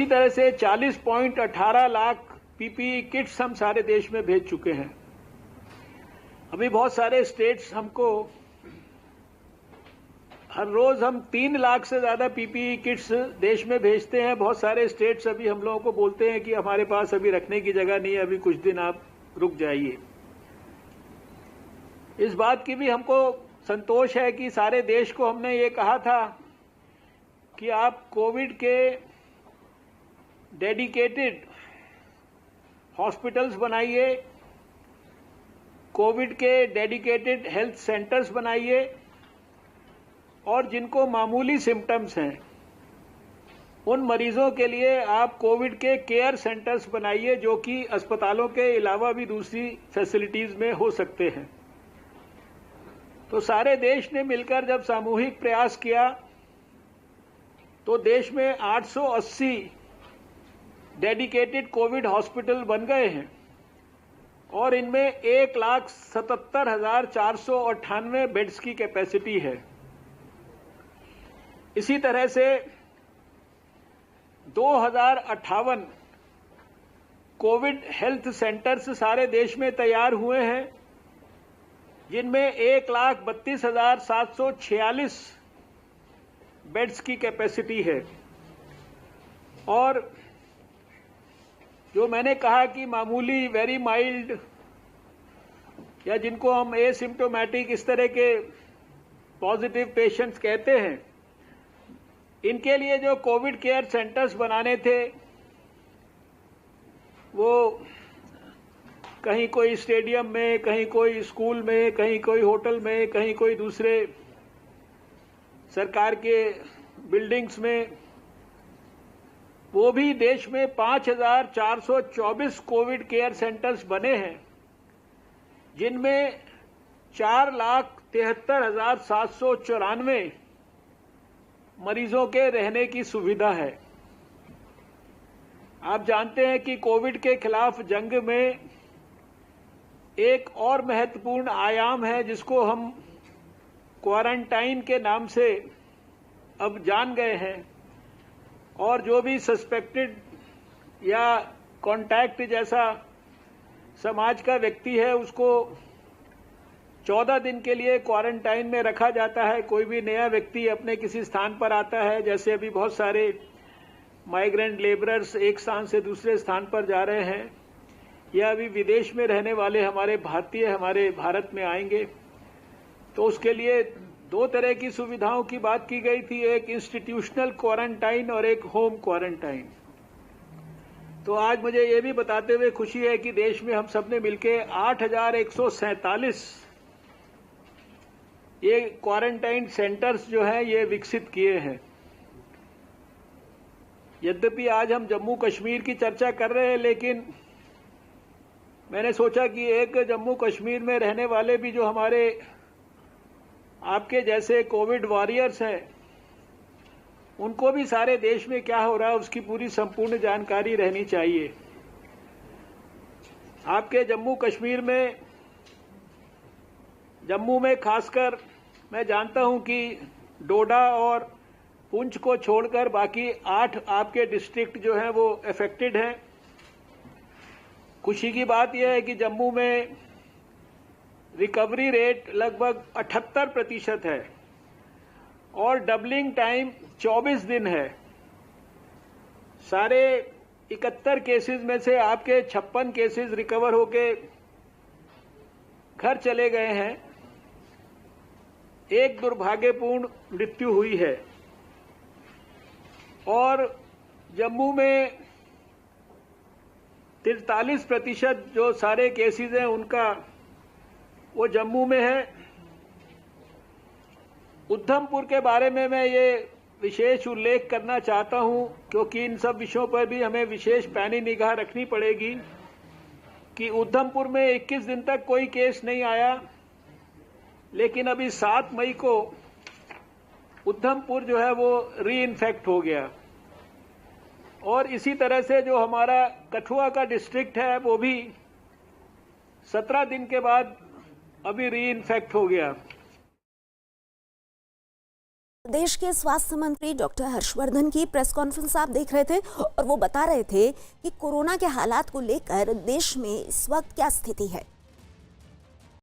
इसी तरह से 40.18 लाख पीपीई किट्स हम सारे देश में भेज चुके हैं। अभी बहुत सारे स्टेट्स हमको हर रोज हम 3 लाख से ज्यादा पीपीई किट्स देश में भेजते हैं। बहुत सारे स्टेट्स अभी हम लोगों को बोलते हैं कि हमारे पास अभी रखने की जगह नहीं है, अभी कुछ दिन आप रुक जाइए। इस बात की भी हमको संतोष है कि सारे देश को हमने ये कहा था कि आप कोविड के डेडिकेटेड हॉस्पिटल्स बनाइए, कोविड के डेडिकेटेड हेल्थ सेंटर्स बनाइए और जिनको मामूली सिम्टम्स हैं उन मरीजों के लिए आप कोविड के केयर सेंटर्स बनाइए, जो कि अस्पतालों के अलावा भी दूसरी फैसिलिटीज में हो सकते हैं। तो सारे देश ने मिलकर जब सामूहिक प्रयास किया तो देश में 880 डेडिकेटेड कोविड हॉस्पिटल बन गए हैं और इनमें 1,77,498 बेड्स की कैपेसिटी है। इसी तरह से 2058 कोविड हेल्थ सेंटर्स सारे देश में तैयार हुए हैं, जिनमें 1,32,746 बेड्स की कैपेसिटी है। और जो मैंने कहा कि मामूली, वेरी माइल्ड या जिनको हम एसिम्प्टोमेटिक इस तरह के पॉजिटिव पेशेंट्स कहते हैं, इनके लिए जो कोविड केयर सेंटर्स बनाने थे वो कहीं कोई स्टेडियम में, कहीं कोई स्कूल में, कहीं कोई होटल में, कहीं कोई दूसरे सरकार के बिल्डिंग्स में, वो भी देश में 5,424 कोविड केयर सेंटर्स बने हैं, जिनमें 4,73,794 मरीजों के रहने की सुविधा है। आप जानते हैं कि कोविड के खिलाफ जंग में एक और महत्वपूर्ण आयाम है जिसको हम क्वारंटाइन के नाम से अब जान गए हैं, और जो भी सस्पेक्टेड या कॉन्टैक्ट जैसा समाज का व्यक्ति है उसको 14 दिन के लिए क्वारंटाइन में रखा जाता है। कोई भी नया व्यक्ति अपने किसी स्थान पर आता है, जैसे अभी बहुत सारे माइग्रेंट लेबरर्स एक स्थान से दूसरे स्थान पर जा रहे हैं, या अभी विदेश में रहने वाले हमारे भारतीय हमारे भारत में आएंगे, तो उसके लिए 2 तरह की सुविधाओं की बात की गई थी, एक इंस्टीट्यूशनल क्वारंटाइन और एक होम क्वारंटाइन। तो आज मुझे ये भी बताते हुए खुशी है कि देश में हम सब ने मिलकर 8,147 ये क्वारंटाइन सेंटर्स जो हैं ये विकसित किए हैं। यद्यपि आज हम जम्मू कश्मीर की चर्चा कर रहे हैं, लेकिन मैंने सोचा कि एक जम्मू कश्मीर में रहने वाले भी जो हमारे आपके जैसे कोविड वॉरियर्स हैं, उनको भी सारे देश में क्या हो रहा है उसकी पूरी संपूर्ण जानकारी रहनी चाहिए। आपके जम्मू कश्मीर में, जम्मू में खासकर मैं जानता हूं कि डोडा और पुंछ को छोड़कर बाकी 8 आपके डिस्ट्रिक्ट जो हैं वो अफेक्टेड हैं। खुशी की बात यह है कि जम्मू में रिकवरी रेट लगभग 78% है और डबलिंग टाइम 24 दिन है। सारे 71 केसेस में से आपके 56 केसेस रिकवर होके घर चले गए हैं। एक दुर्भाग्यपूर्ण मृत्यु हुई है और जम्मू में 43% जो सारे केसेस हैं उनका वो जम्मू में है। उधमपुर के बारे में मैं ये विशेष उल्लेख करना चाहता हूं, क्योंकि इन सब विषयों पर भी हमें विशेष पैनी निगाह रखनी पड़ेगी कि उधमपुर में 21 दिन तक कोई केस नहीं आया, लेकिन अभी 7 मई को उधमपुर जो है वो री-इन्फेक्ट हो गया। और इसी तरह से जो हमारा कठुआ का डिस्ट्रिक्ट है वो भी 17 दिन के बाद अभी री-इन्फेक्ट हो गया। देश के स्वास्थ्य मंत्री डॉक्टर हर्षवर्धन की प्रेस कॉन्फ्रेंस आप देख रहे थे और वो बता रहे थे कि कोरोना के हालात को लेकर देश में इस वक्त क्या स्थिति है।